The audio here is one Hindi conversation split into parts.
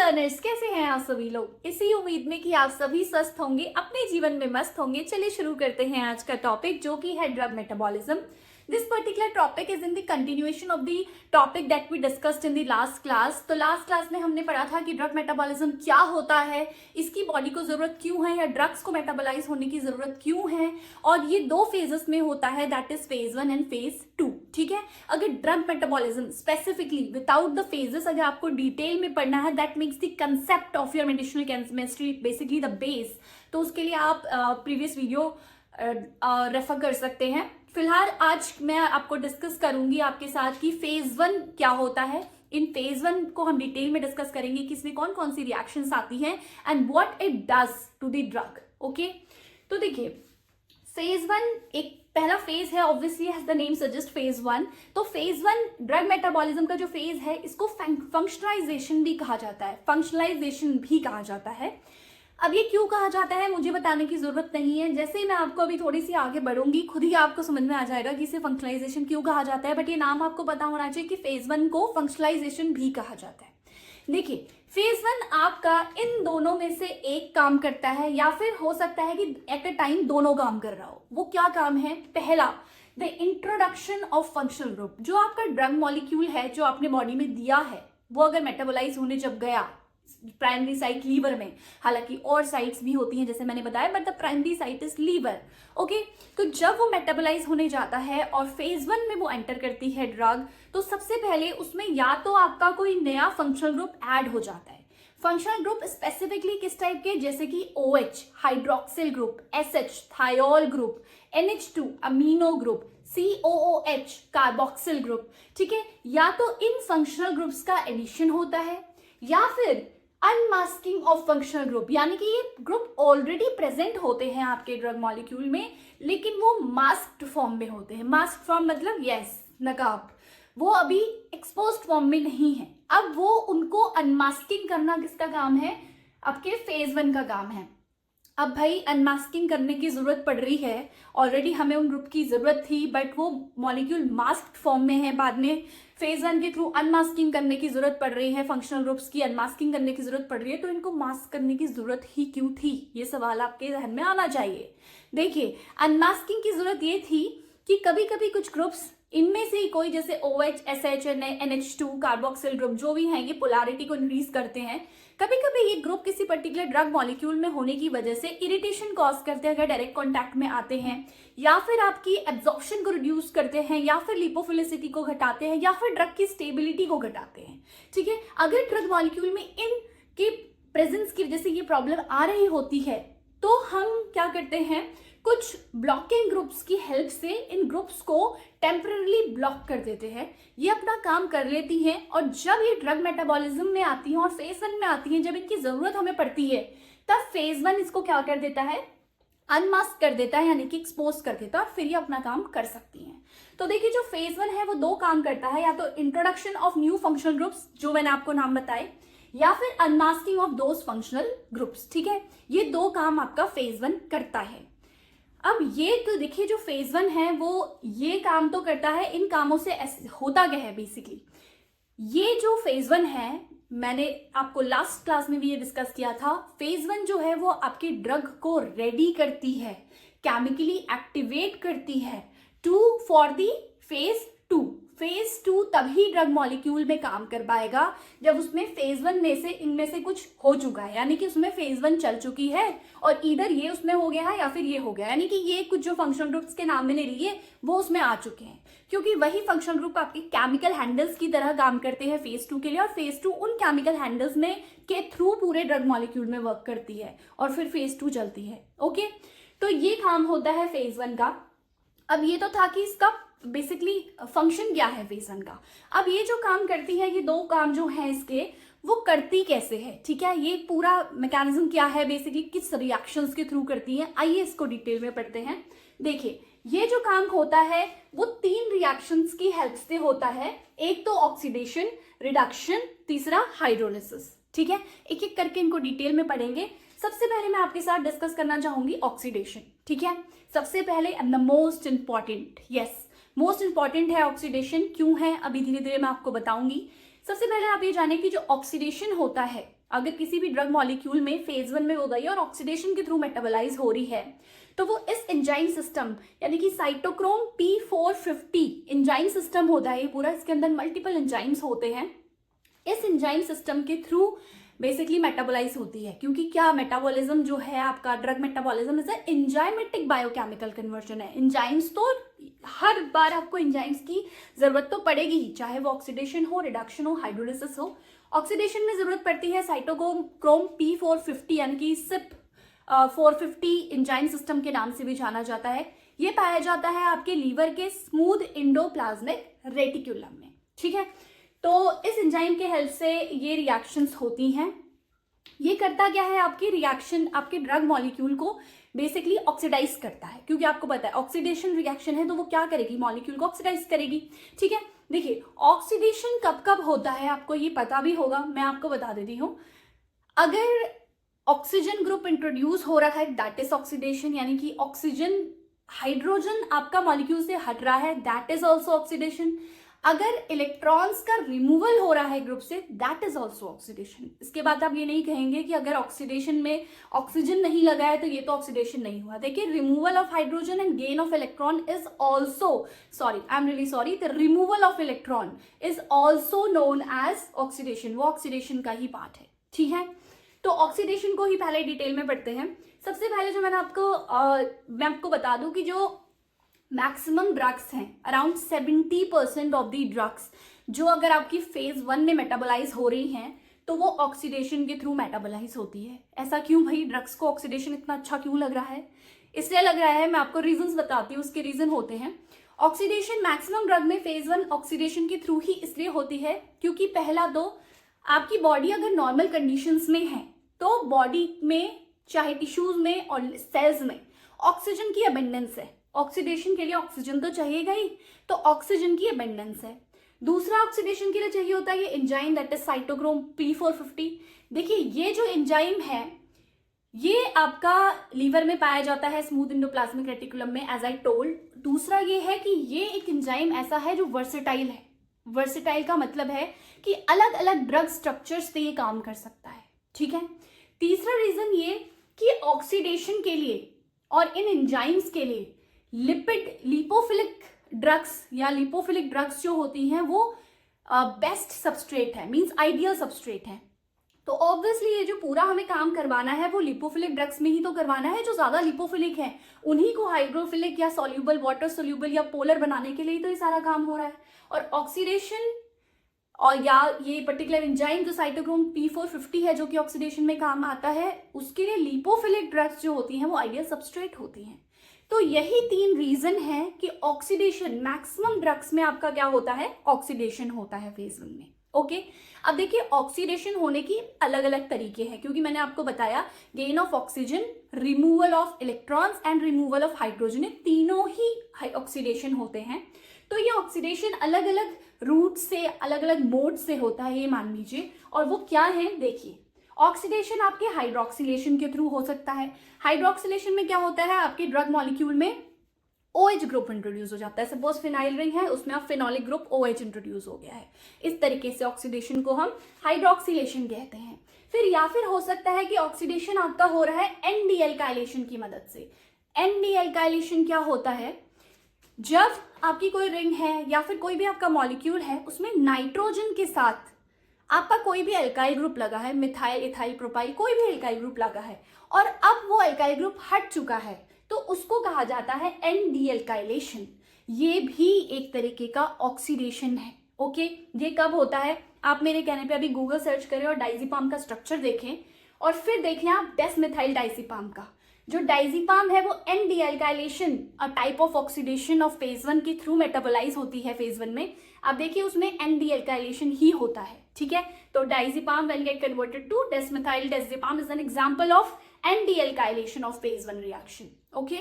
लर्नर्स, कैसे हैं आप सभी लोग। इसी उम्मीद में कि आप सभी स्वस्थ होंगे, अपने जीवन में मस्त होंगे। चलिए शुरू करते हैं आज का टॉपिक, जो कि है drug metabolism. This particular topic is in the continuation of the topic that we discussed in the last class. तो लास्ट क्लास में हमने पढ़ा था कि ड्रग मेटाबॉलिज्म क्या होता है, इसकी बॉडी को जरूरत क्यों है, या ड्रग्स को मेटाबोलाइज होने की जरूरत क्यों है, और ये दो फेजेस में होता है, that is phase 1 and phase 2। ठीक है, अगर drug metabolism specifically without the phases अगर आपको डिटेल में पढ़ना है, that makes the concept of your medicinal chemistry basically the base. तो उसके लिए आप प्रीवियस वीडियो रेफर कर सकते हैं। फिलहाल आज मैं आपको डिस्कस करूंगी आपके साथ कि फेज 1 क्या होता है। इन फेज 1 को हम डिटेल में डिस्कस करेंगे कि इसमें कौन कौन सी रिएक्शंस आती हैं and what it does to the drug. Okay, तो देखिए फेज 1 एक पहला फेज है, obviously as the name suggest phase 1। तो फेज 1 ड्रग मेटाबॉलिज्म का जो फेज है, इसको फंक्शनलाइजेशन भी कहा जाता है, फंक्शनलाइजेशन भी कहा जाता है। अब ये क्यों कहा जाता है मुझे बताने की जरूरत नहीं है, जैसे ही मैं आपको अभी थोड़ी सी आगे बढ़ूंगी खुद ही आपको समझ में आ जाएगा कि इसे फंक्शनलाइजेशन क्यों कहा जाता है। बट ये नाम आपको पता होना चाहिए कि फेज 1 को फंक्शनलाइजेशन भी कहा जाता है। देखिए फेज 1 आपका इन दोनों में से एक काम करता है, या फिर हो सकता है कि एट अ टाइम दोनों काम कर रहा हो। वो क्या काम है? पहला, the introduction of functional group. जो आपका ड्रग मॉलिक्यूल है जो आपने बॉडी में दिया है, वो अगर मेटाबोलाइज होने जब गया प्राइमरी साइट लीवर में, हालांकि और साइट्स भी होती हैं जैसे मैंने बताया, but the primary site is liver. Okay, तो जब वो मेटाबोलाइज होने जाता है और फेज 1 में वो एंटर करती है ड्रग, तो सबसे पहले उसमें या तो आपका कोई नया फंक्शनल ग्रुप ऐड हो जाता है। फंक्शनल ग्रुप स्पेसिफिकली किस टाइप के? जैसे कि OH hydroxyl group, SH thiol group, NH2 amino group, COOH carboxyl group. ठीक है, या तो इन फंक्शनल ग्रुप्स का एडिशन होता है, या फिर अनमास्किंग ऑफ फंक्शनल ग्रुप, यानी कि ये ग्रुप ऑलरेडी प्रेजेंट होते हैं आपके ड्रग मॉलिक्यूल में, लेकिन वो मास्क्ड फॉर्म में होते हैं। मास्क्ड फॉर्म मतलब यस, नकाब, वो अभी एक्सपोज्ड फॉर्म में नहीं है। अब वो उनको अनमास्किंग करना किसका काम है? आपके फेज 1 का काम है। अब भाई अनमास्किंग करने की जरूरत पड़ रही है, ऑलरेडी हमें उन ग्रुप की जरूरत थी, बट वो मॉलिक्यूल मास्क्ड फॉर्म में है, बाद में फेज 1 के थ्रू अनमास्किंग करने की जरूरत पड़ रही है, फंक्शनल ग्रुप्स की अनमास्किंग करने की जरूरत पड़ रही है, तो इनको मास्क करने की जरूरत ही क्यों थी? ये सवाल आपके ध्यान में आना चाहिए। देखिए अनमास्किंग की जरूरत ये थी कि कभी कभी कुछ ग्रुप्स, इनमें से कोई जैसे OH, SH, NH2 carboxyl group जो भी हैं, ये पोलैरिटी को इंक्रीज करते हैं। कभी कभी ये ग्रुप किसी पर्टिकुलर ड्रग मॉलिक्यूल में होने की वजह से इरिटेशन कॉज करते हैं अगर डायरेक्ट कॉन्टैक्ट में आते हैं, या फिर आपकी एब्जॉर्प्शन को रिड्यूस करते हैं, या फिर लिपोफिलिसिटी को घटाते हैं, या फिर ड्रग की स्टेबिलिटी को घटाते हैं। ठीक है, अगर ड्रग मॉलिक्यूल में इनके प्रेजेंस की वजह से ये प्रॉब्लम आ रही होती है, तो हम क्या करते हैं, कुछ ब्लॉकिंग ग्रुप्स की हेल्प से इन ग्रुप्स को टेम्पररी ब्लॉक कर देते हैं। ये अपना काम कर लेती हैं, और जब ये ड्रग मेटाबॉलिज्म में आती हैं और फेज 1 में आती हैं, जब इनकी जरूरत हमें पड़ती है, तब फेज 1 इसको क्या कर देता है? अनमास्क कर देता है, यानी कि एक्सपोज कर देता है, और फिर ये अपना काम कर सकती हैं। तो देखिए जो फेज 1 है वो दो काम करता है, या तो introduction of new functional groups जो मैंने आपको नाम बताए, या फिर unmasking of those functional groups. ठीक है, ये दो काम आपका फेज 1 करता है। अब ये तो देखिए जो फेज 1 है वो ये काम तो करता है, इन कामों से होता क्या है बेसिकली, ये जो फेज 1 है, मैंने आपको लास्ट क्लास में भी ये डिस्कस किया था, फेज 1 जो है वो आपके ड्रग को रेडी करती है, केमिकली एक्टिवेट करती है to for the phase 2। Phase 2 तभी ड्रग मॉलिक्यूल में काम कर पाएगा जब उसमें फेज 1 में से इनमें से कुछ हो चुका है, यानी कि उसमें फेज 1 चल चुकी है और इधर ये उसमें हो गया है या फिर ये हो गया, यानी कि ये कुछ जो फंक्शनल ग्रुप्स के नाम मैंने लिए वो उसमें आ चुके हैं, क्योंकि वही फंक्शनल ग्रुप आपके केमिकल हैंडल्स की तरह काम करते हैं फेज 2 के लिए, और फेज 2 उन केमिकल हैंडल्स में के थ्रू पूरे ड्रग मॉलिक्यूल में वर्क करती है, और फिर फेज 2 चलती है। ओके, तो ये काम होता है फेज 1 का। अब ये तो था कि इसका बेसिकली फंक्शन क्या है फेज 1 का। अब ये जो काम करती है, ये दो काम जो है इसके, वो करती कैसे है? ठीक है, ये पूरा मैकेनिज्म क्या है, बेसिकली किस रिएक्शंस के थ्रू करती है, आइए इसको डिटेल में पढ़ते हैं। देखिए ये जो काम होता है वो 3 रिएक्शंस की हेल्प से होता है, एक तो ऑक्सीडेशन, रिडक्शन, तीसरा हाइड्रोलिसिस। ठीक है, एक एक करके इनको डिटेल में पढ़ेंगे। सबसे पहले मैं आपके साथ डिस्कस करना चाहूंगी ऑक्सीडेशन। ठीक है, सबसे पहले and the most important, yes most important है ऑक्सीडेशन। क्यों है अभी धीरे धीरे मैं आपको बताऊंगी। सबसे पहले आप ये जानें कि जो ऑक्सीडेशन होता है, अगर किसी भी ड्रग मॉलिक्यूल में फेज 1 में हो गई और ऑक्सीडेशन के थ्रू मेटाबोलाइज हो रही है, तो वो इस एंजाइम सिस्टम यानी कि साइटोक्रोम P450 एंजाइम सिस्टम होता है ये पूरा, इसके अंदर मल्टीपल एंजाइम्स होते हैं। इस एंजाइम सिस्टम के थ्रू बेसिकली मेटाबोलाइज होती है, क्योंकि क्या मेटाबॉलिज्म जो है आपका, drug metabolism is enzymatic biochemical conversion है। एंजाइम्स तो हर बार आपको एंजाइम्स की जरूरत तो पड़ेगी ही, चाहे वो ऑक्सीडेशन हो, रिडक्शन हो, हाइड्रोलिसिस हो। ऑक्सीडेशन में जरूरत पड़ती है साइटोक्रोम P450 यानी कि सिप 450 एंजाइम सिस्टम के नाम से भी जाना जाता है। ये पाया जाता है आपके लीवर के स्मूथ एंडोप्लाज्मिक रेटिकुलम में, ठीक है। तो इस एंजाइम के हेल्प से ये रिएक्शंस होती हैं। ये करता क्या है, आपकी रिएक्शन आपके ड्रग मॉलिक्यूल को बेसिकली ऑक्सीडाइज करता है, क्योंकि आपको पता है ऑक्सीडेशन रिएक्शन है तो वो क्या करेगी, मॉलिक्यूल को ऑक्सीडाइज करेगी, ठीक है। देखिए ऑक्सीडेशन कब कब होता है आपको ये पता भी होगा, मैं आपको बता देती हूँ। अगर ऑक्सीजन ग्रुप इंट्रोड्यूस हो रहा है दैट इज ऑक्सीडेशन, यानी कि ऑक्सीजन हाइड्रोजन आपका मॉलिक्यूल से हट रहा है दैट इज ऑल्सो ऑक्सीडेशन। अगर इलेक्ट्रॉन्स का रिमूवल हो रहा है group say that is also oxidation. इसके बाद आप ये नहीं कहेंगे कि अगर ऑक्सीडेशन में ऑक्सीजन नहीं लगा है तो ये तो ऑक्सीडेशन नहीं हुआ। देखिए removal of hydrogen and gain of electron is also I am really sorry, the removal of electron is also known as oxidation, वो ऑक्सीडेशन का ही पार्ट है, ठीक है। तो ऑक्सीडेशन को ही पहले डिटेल में पढ़ते हैं। सबसे पहले जो मैं आपको बता दूं कि जो मैक्सिमम ड्रग्स हैं, अराउंड 70% ऑफ दी ड्रग्स जो अगर आपकी फेज 1 में मेटाबोलाइज हो रही हैं तो वो ऑक्सीडेशन के थ्रू मेटाबोलाइज होती है। ऐसा क्यों भाई, ड्रग्स को ऑक्सीडेशन इतना अच्छा क्यों लग रहा है? इसलिए लग रहा है, मैं आपको रीजंस बताती हूँ, उसके रीजन होते हैं। ऑक्सीडेशन मैक्सिमम ड्रग में फेज 1 ऑक्सीडेशन के थ्रू ही इसलिए होती है क्योंकि पहला तो आपकी बॉडी अगर नॉर्मल कंडीशंस में है तो बॉडी में चाहे टिश्यूज में और सेल्स में ऑक्सीजन की अबेंडेंस है। ऑक्सीडेशन के लिए ऑक्सीजन तो चाहिएगा ही, तो ऑक्सीजन की अबेंडेंस है। दूसरा ऑक्सीडेशन के लिए चाहिए होता है ये enzyme that is cytochrome P450। देखिए ये जो एंजाइम है ये आपका लीवर में पाया जाता है स्मूथ एंडोप्लाज्मिक रेटिकुलम में, एज आई टोल्ड। दूसरा ये है कि ये एक एंजाइम ऐसा है जो वर्सेटाइल है। वर्सेटाइल का मतलब है कि अलग अलग ड्रग स्ट्रक्चर्स पे ये काम कर सकता है, ठीक है। तीसरा रीजन ये कि ऑक्सीडेशन के लिए और इन एंजाइम्स के लिए लिपोफिलिक ड्रग्स जो होती हैं वो बेस्ट सबस्ट्रेट है, मींस आइडियल सबस्ट्रेट है। तो ऑब्वियसली ये जो पूरा हमें काम करवाना है वो लिपोफिलिक ड्रग्स में ही तो करवाना है, जो ज्यादा लिपोफिलिक है उन्हीं को हाइड्रोफिलिक या सॉल्यूबल, वाटर सॉल्यूबल या पोलर बनाने के लिए तो ये सारा काम हो रहा है। और ऑक्सीडेशन और या ये पर्टिकुलर एंजाइम जो साइटोक्रोम P450 है जो कि ऑक्सीडेशन में काम आता है, उसके लिए लिपोफिलिक ड्रग्स जो होती हैं वो आइडियल सबस्ट्रेट होती हैं। तो यही 3 रीजन है कि ऑक्सीडेशन मैक्सिमम ड्रग्स में आपका क्या होता है, ऑक्सीडेशन होता है फेज 1 में, ओके। अब देखिए ऑक्सीडेशन होने की अलग अलग तरीके हैं, क्योंकि मैंने आपको बताया gain of oxygen, removal of electrons and removal of hydrogen, तीनों ही ऑक्सीडेशन होते हैं। तो ये ऑक्सीडेशन अलग अलग रूट से, अलग अलग मोड से होता है, ये मान लीजिए। और वो क्या है, देखिए ऑक्सीडेशन आपके हाइड्रोक्सिलेशन के थ्रू हो सकता है। हाइड्रोक्सिलेशन में क्या होता है, आपके ड्रग मॉलिक्यूल में OH ग्रुप इंट्रोड्यूस हो जाता है। सपोज फिनाइल रिंग है, उसमें आप फिनोलिक ग्रुप OH इंट्रोड्यूस हो गया है। इस तरीके से ऑक्सीडेशन को हम हाइड्रोक्सिलेशन कहते हैं। फिर या फिर हो सकता है कि ऑक्सीडेशन आपका हो रहा है ND एल्काइलेशन की मदद से। ND एल्काइलेशन क्या होता है, जब आपकी कोई रिंग है या फिर कोई भी आपका मॉलिक्यूल है उसमें नाइट्रोजन के साथ आपका कोई भी एल्काइल ग्रुप लगा है, मिथाइल, इथाइल, प्रोपाइल, कोई भी एल्काइल ग्रुप लगा है और अब वो एल्काइल ग्रुप हट चुका है तो उसको कहा जाता है ND एल्काइलेशन। ये भी एक तरीके का ऑक्सीडेशन है, ओके। ये कब होता है, आप मेरे कहने पे अभी गूगल सर्च करें और डाइजीपाम का स्ट्रक्चर देखें और फिर देखें आप डेसमिथाइल डाइजीपाम का। जो डाइजीपाम है वो ND alkylation, a type of oxidation of phase 1 के थ्रू मेटाबोलाइज होती है फेज 1 में। आप देखिए उसमें ND एल्काइलेशन ही होता है, ठीक है। तो diazepam when get converted to desmethyl diazepam is an example of ND alkylation of phase 1 reaction, okay.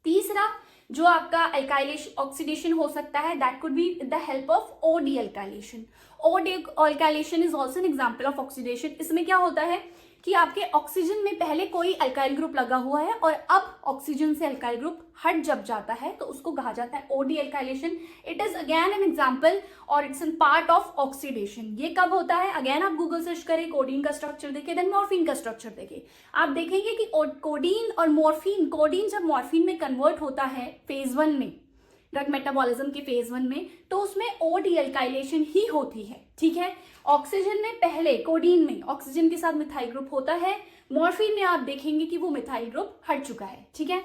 तीसरा जो आपका एल्काइलेशन ऑक्सीडेशन हो सकता है that could be with the help of OD alkylation. O D alkylation is also an example of oxidation. इसमें क्या होता है कि आपके ऑक्सीजन में पहले कोई अल्काइल ग्रुप लगा हुआ है और अब ऑक्सीजन से अल्काइल ग्रुप हट जब जाता है तो उसको कहा जाता है OD alkylation. It is again an example और it's an part of oxidation. ये कब होता है? अगेन आप गूगल सर्च करें, कोडीन का स्ट्रक्चर देखें, देन मॉर्फिन का स्ट्रक्चर देखें, आप देखेंगे कि कोडीन और मॉर्फिन, कोडीन जब मॉर्फिन में कन्वर्ट होता है फेज 1 में, ड्रग मेटाबॉलिज्म के फेज 1 में, तो उसमें ओ डी अल्काइलेशन ही होती है। ठीक है, ऑक्सीजन में पहले कोडीन में ऑक्सीजन के साथ मिथाइल ग्रुप होता है, मॉर्फिन में आप देखेंगे कि वो मिथाइल ग्रुप हट चुका है। ठीक है,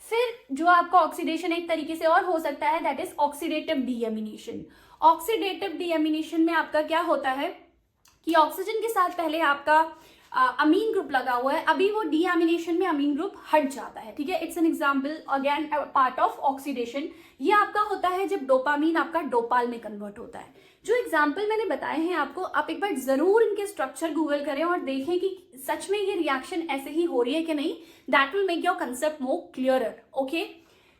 फिर जो आपका ऑक्सीडेशन एक तरीके से और हो सकता है, that is oxidative deamination. Oxidative deamination में आपका क्या होता है कि ऑक्सीजन के साथ पहले आपका अमीन ग्रुप लगा हुआ है, अभी वो डीएमिनेशन में अमीन ग्रुप हट जाता है। ठीक है, it's an example again part of oxidation. ये आपका होता है जब डोपामीन आपका डोपाल में कन्वर्ट होता है। जो एग्जाम्पल मैंने बताए हैं आपको, आप एक बार जरूर इनके स्ट्रक्चर गूगल करें और देखें कि सच में ये रिएक्शन ऐसे ही हो रही है कि नहीं। That will make your concept more clearer. Okay,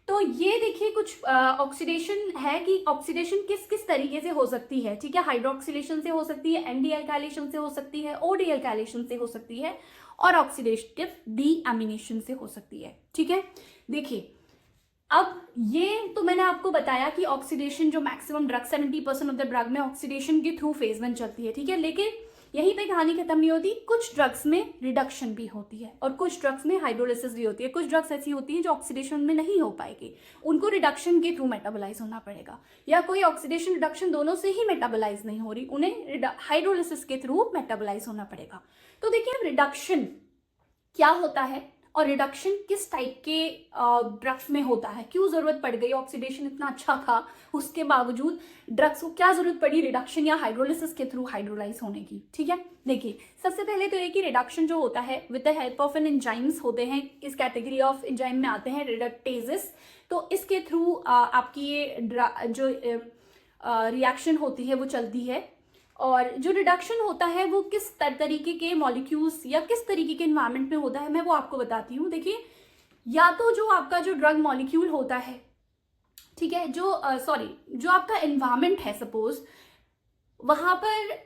तो ये देखिए कुछ ऑक्सीडेशन है कि ऑक्सीडेशन किस किस तरीके से हो सकती है। ठीक है, हाइड्रोक्सिलेशन से हो सकती है, एनडी अल्काइलेशन से हो सकती है, ओडी अल्काइलेशन से हो सकती है और ऑक्सीडेटिव डीएमिनेशन से हो सकती है। ठीक है, देखिए अब ये तो मैंने आपको बताया कि ऑक्सीडेशन जो maximum drug 70% of the drug में ऑक्सीडेशन के थ्रू फेज 1 चलती है। ठीक है, लेकिन यहीं पे कहानी खत्म नहीं होती। कुछ ड्रग्स में रिडक्शन भी होती है और कुछ ड्रग्स में हाइड्रोलिसिस भी होती है। कुछ ड्रग्स ऐसी होती हैं जो ऑक्सीडेशन में नहीं हो पाएगी, उनको रिडक्शन के थ्रू मेटाबोलाइज होना पड़ेगा, या कोई ऑक्सीडेशन रिडक्शन दोनों से ही मेटाबोलाइज नहीं हो रही, उन्हें हाइड्रोलिसिस के थ्रू मेटाबोलाइज होना पड़ेगा। तो देखिए अब रिडक्शन क्या होता है और रिडक्शन किस टाइप के ड्रग्स में होता है, क्यों जरूरत पड़ गई, ऑक्सीडेशन इतना अच्छा था उसके बावजूद ड्रग्स को क्या जरूरत पड़ी रिडक्शन या हाइड्रोलिसिस के थ्रू हाइड्रोलाइज होने की। ठीक है, देखिए सबसे पहले तो ये कि रिडक्शन जो होता है with the help of an enzymes होते हैं, इस कैटेगरी ऑफ एंजाइम में आते हैं रिडक्टेजेस। तो इसके थ्रू आपकी ये जो रिएक्शन होती है वो चलती है। और जो रिडक्शन होता है वो किस तरीके के मॉलिक्यूल्स या किस तरीके के एनवायरनमेंट में होता है, मैं वो आपको बताती हूँ। देखिए, या तो जो आपका जो ड्रग मॉलिक्यूल होता है, ठीक है, जो आपका एनवायरनमेंट है, सपोज वहां पर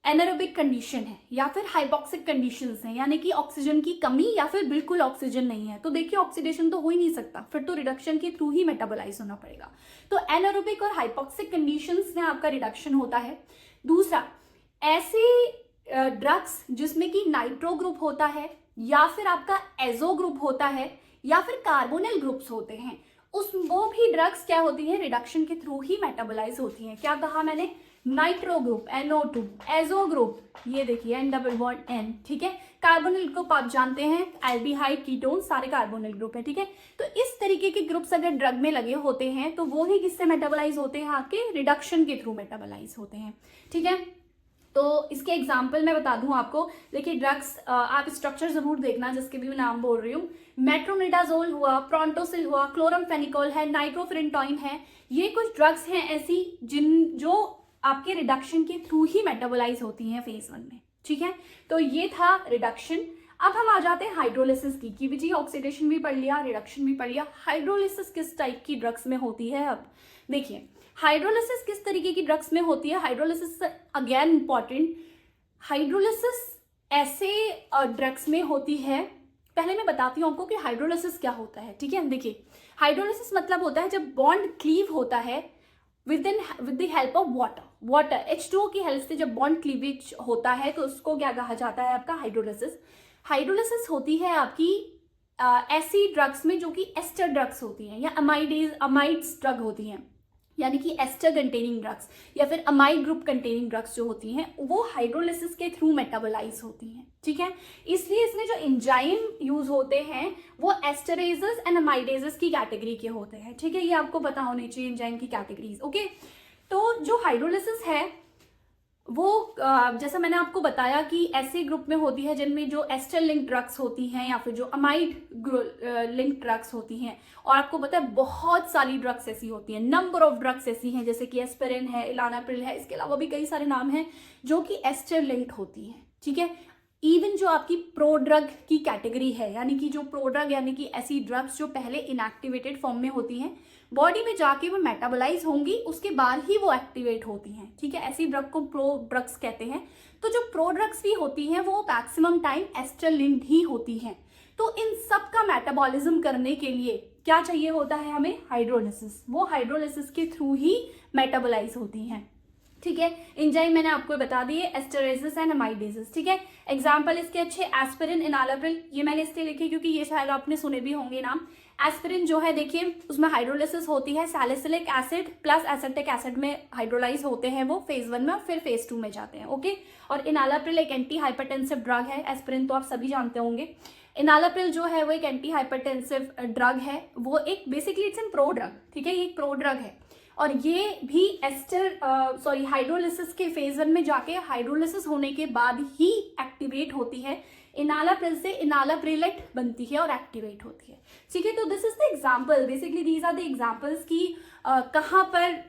एनारोबिक कंडीशन है या फिर हाइपोक्सिक कंडीशंस हैं, यानी कि ऑक्सीजन की कमी या फिर बिल्कुल ऑक्सीजन नहीं है, तो देखिए ऑक्सीडेशन तो हो ही नहीं सकता, फिर तो रिडक्शन के थ्रू ही मेटाबोलाइज होना पड़ेगा। तो एनारोबिक और हाइपोक्सिक कंडीशंस में आपका रिडक्शन होता है। दूसरा, ऐसे ड्रग्स जिसमें कि नाइट्रो ग्रुप होता है या फिर आपका एजो ग्रुप होता है या फिर कार्बोनिल ग्रुप्स होते हैं, वो भी ड्रग्स क्या होती हैं, रिडक्शन के थ्रू ही मेटाबोलाइज होती हैं। क्या कहा मैंने? Nitro group NO2, azo group ये देखिए N डबल बॉन्ड N। ठीक है, कार्बोनिल ग्रुप आप जानते हैं एल्डिहाइड कीटोन सारे कार्बोनिल ग्रुप है। ठीक है, तो इस तरीके के ग्रुप्स अगर ड्रग में लगे होते हैं तो वो ही किससे मेटाबोलाइज होते हैं, आपके रिडक्शन के थ्रू मेटाबोलाइज होते हैं। ठीक है, तो इसके एग्जाम्पल मैं बता दूं आपको। देखिए ड्रग्स आप स्ट्रक्चर जरूर देखना जिसके भी मैं नाम बोल रही हूँ। मेट्रोनिडाजोल हुआ, प्रोंटोसिल हुआ, क्लोरमफेनिकोल है, नाइट्रोफिरेंटोइन है, ये कुछ ड्रग्स हैं ऐसी जो आपके रिडक्शन के थ्रू ही मेटाबोलाइज होती हैं फेज 1 में। ठीक है, तो ये था रिडक्शन। अब हम आ जाते हैं हाइड्रोलिसिस की, कि जी ऑक्सीडेशन भी पढ़ लिया, रिडक्शन भी पढ़ लिया, हाइड्रोलिसिस किस टाइप की ड्रग्स में होती है। अब देखिए हाइड्रोलिसिस किस तरीके की ड्रग्स में होती है। हाइड्रोलिसिस अगेन इंपॉर्टेंट, हाइड्रोलिसिस ऐसे ड्रग्स में होती है। पहले मैं बताती हूँ आपको कि हाइड्रोलिसिस क्या होता है। ठीक है, देखिए हाइड्रोलिसिस मतलब होता है जब बॉन्ड क्लीव होता है with the help of water H2O की हेल्प से जब बॉन्ड क्लीवेज होता है तो उसको क्या कहा जाता है, आपका हाइड्रोलिसिस। हाइड्रोलिसिस होती है आपकी ऐसी ड्रग्स में जो कि एस्टर ड्रग्स होती हैं या अमाइड्स ड्रग होती हैं, यानी कि एस्टर कंटेनिंग ड्रग्स या फिर अमाइड ग्रुप कंटेनिंग ड्रग्स जो होती हैं वो हाइड्रोलिसिस के थ्रू मेटाबोलाइज होती हैं। ठीक है, इसलिए इसमें जो एंजाइम यूज होते हैं वो एस्टरेजेस एंड अमाइडेजेस की कैटेगरी के होते हैं। ठीक है, ये आपको पता होनी चाहिए एंजाइम की कैटेगरीज। ओके, तो जो हाइड्रोलिसिस है वो जैसा मैंने आपको बताया कि ऐसे ग्रुप में होती है जिनमें जो एस्टर लिंक ड्रग्स होती हैं या फिर जो अमाइड लिंक ड्रग्स होती हैं। और आपको पता है बहुत सारी ड्रग्स ऐसी होती हैं, नंबर ऑफ ड्रग्स ऐसी हैं, जैसे कि एस्पिरिन है, इलानाप्रिल है, इसके अलावा भी कई सारे नाम हैं जो कि एस्टर लिंक्ड होती हैं। ठीक है, इवन जो आपकी प्रो ड्रग की कैटेगरी है, यानी कि जो प्रो ड्रग यानी कि ऐसी ड्रग्स जो पहले इनएक्टिवेटेड फॉर्म में होती हैं, बॉडी में जाके वो मेटाबोलाइज होंगी, उसके बाद ही वो एक्टिवेट होती हैं, ठीक है। ऐसी ड्रग को प्रो ड्रग्स कहते हैं। तो जो प्रो ड्रग्स भी होती हैं वो मैक्सिमम टाइम एस्टर लिंक्ड ही होती हैं। तो इन सब का मेटाबॉलिज्म करने के लिए क्या चाहिए होता है हमें? हाइड्रोलिसिस। वो हाइड्रोलिसिस के थ्रू ही मेटाबोलाइज होती हैं, ठीक है। एंजाइम मैंने आपको बता दिए, एस्टरेसिस एंड अमाइडेसिस, ठीक है। एग्जाम्पल इसके अच्छे एस्पिरिन, इनालाप्रिल, ये मैंने इसलिए लिखे क्योंकि ये शायद आपने सुने भी होंगे नाम। एस्पिरिन जो है देखिए उसमें हाइड्रोलिसिस होती है, salicylic acid plus acetic acid में हाइड्रोलाइज होते हैं वो फेज 1 में और फिर फेज 2 में जाते हैं, ओके। और इनालाप्रिल एक एंटी हाइपरटेंसिव ड्रग है। एस्पिरिन तो आप सभी जानते होंगे। इनालाप्रिल जो है वो एक एंटी हाइपरटेंसिव ड्रग है, वो एक basically it's an pro drug, ठीक है। ये एक प्रो ड्रग है और ये भी हाइड्रोलिसिस के फेज 1 में जाके हाइड्रोलिसिस होने के बाद ही एक्टिवेट होती है। इनालाप्रिल से इनालाप्रिलेट बनती है और एक्टिवेट होती है, ठीक है। तो this is the example, basically these are the examples की कहाँ पर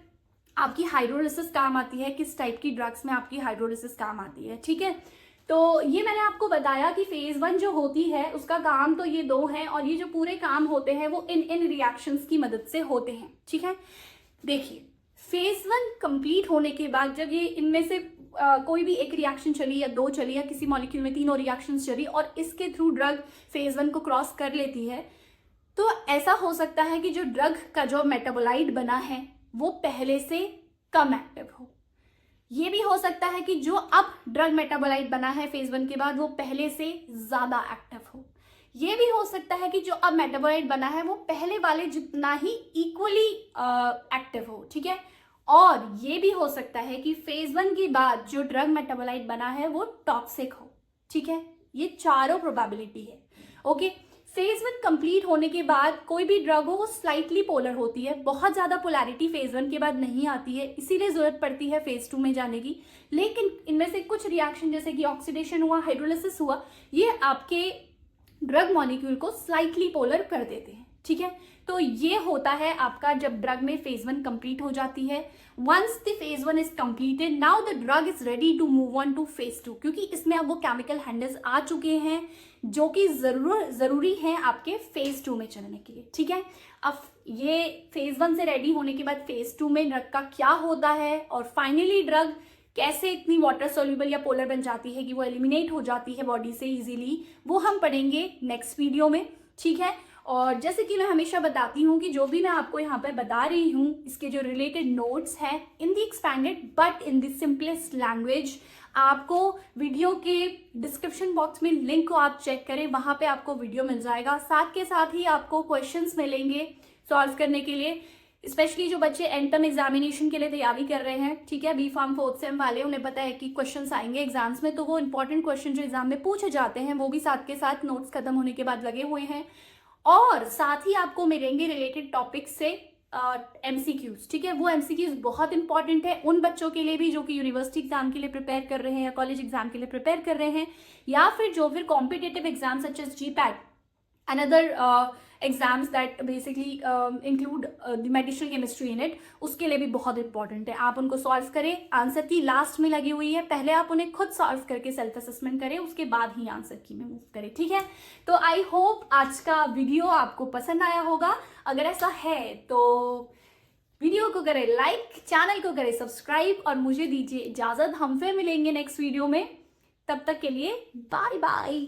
आपकी हाइड्रोलिसिस काम आती है, किस टाइप की ड्रग्स में आपकी हाइड्रोलिसिस काम आती है, ठीक है। तो ये मैंने आपको बताया कि फेज 1 जो होती है उसका काम तो ये 2 हैं और ये जो पूरे काम होते हैं वो इन रिएक्शंस की मदद से होते हैं, ठीक है। देखिए फेज 1 कंप्लीट होने के बाद जब ये इनमें से कोई भी एक रिएक्शन चली या 2 चली या किसी मॉलिक्यूल में 3 रिएक्शंस चली और इसके थ्रू ड्रग फेज 1 को क्रॉस कर लेती है, तो ऐसा हो सकता है कि जो ड्रग का जो मेटाबोलाइट बना है वो पहले से कम एक्टिव हो। ये भी हो सकता है कि जो अब ड्रग मेटाबोलाइट बना है फेज 1 के बाद वो पहले से ज्यादा एक्टिव हो। ये भी हो सकता है कि जो अब मेटाबोलाइट बना है वो पहले वाले जितना ही इक्वली एक्टिव हो, ठीक है। और ये भी हो सकता है कि फेज 1 के बाद जो ड्रग मेटाबोलाइट बना है वो टॉक्सिक हो, ठीक है। ये चारों प्रोबेबिलिटी है, ओके। फेज 1 कंप्लीट होने के बाद कोई भी ड्रग हो वो स्लाइटली पोलर होती है, बहुत ज्यादा पोलैरिटी फेज 1 के बाद नहीं आती है, इसीलिए जरूरत पड़ती है फेज 2 में जाने की। लेकिन इनमें से कुछ रिएक्शन जैसे कि ऑक्सीडेशन हुआ, हाइड्रोलिसिस हुआ, ये आपके ड्रग मॉलिक्यूल को स्लाइटली पोलर कर देते हैं, ठीक है। तो ये होता है आपका जब ड्रग में फेज 1 कंप्लीट हो जाती है। Once the phase 1 is completed, now the drug is ready to move on to phase 2, क्योंकि इसमें अब वो केमिकल हैंडल्स आ चुके हैं जो कि जरूरी है आपके फेज 2 में चलने के लिए, ठीक है। अब ये फेज 1 से रेडी होने के बाद फेज 2 में ड्रग का क्या होता है और फाइनली ड्रग कैसे इतनी वाटर सोल्यूबल या पोलर बन जाती है कि वो एलिमिनेट हो जाती है बॉडी से इजीली, वो हम पढ़ेंगे नेक्स्ट वीडियो में, ठीक है। और जैसे कि मैं हमेशा बताती हूँ कि जो भी मैं आपको यहाँ पर बता रही हूँ इसके जो रिलेटेड नोट्स हैं in the expanded but in the simplest language, आपको वीडियो के डिस्क्रिप्शन बॉक्स में लिंक को आप चेक करें, वहाँ पे आपको वीडियो मिल जाएगा। साथ के साथ ही आपको क्वेश्चंस मिलेंगे सॉल्व करने के लिए, स्पेशली जो बच्चे एंटम एग्जामिनेशन के लिए तैयारी कर रहे हैं, ठीक है। बी फार्म 4th सेम वाले, उन्हें पता है कि क्वेश्चंस आएंगे एग्जाम्स में, तो वो इंपॉर्टेंट क्वेश्चन जो एग्जाम में पूछे जाते हैं वो भी साथ के साथ नोट्स खत्म होने के बाद लगे हुए हैं। और साथ ही आपको मिलेंगे रिलेटेड टॉपिक से MCQs, ठीक है। वो MCQs बहुत इंपॉर्टेंट है उन बच्चों के लिए भी जो कि यूनिवर्सिटी एग्जाम के लिए प्रिपेयर कर रहे हैं या कॉलेज एग्जाम के लिए प्रिपेयर कर रहे हैं, या फिर जो फिर competitive exam such as GPAT and other exams that basically include the medicinal chemistry in it, उसके लिए भी बहुत इंपॉर्टेंट है। आप उनको सॉल्व करें, आंसर की लास्ट में लगी हुई है, पहले आप उन्हें खुद सॉल्व करके सेल्फ असेसमेंट करें, उसके बाद ही आंसर की में मूव करें, ठीक है। तो आई होप आज का वीडियो आपको पसंद आया होगा। अगर ऐसा है तो वीडियो को करें लाइक, चैनल को करें सब्सक्राइब और मुझे दीजिए इजाजत। हम फिर मिलेंगे नेक्स्ट वीडियो में, तब तक के लिए बाय बाय।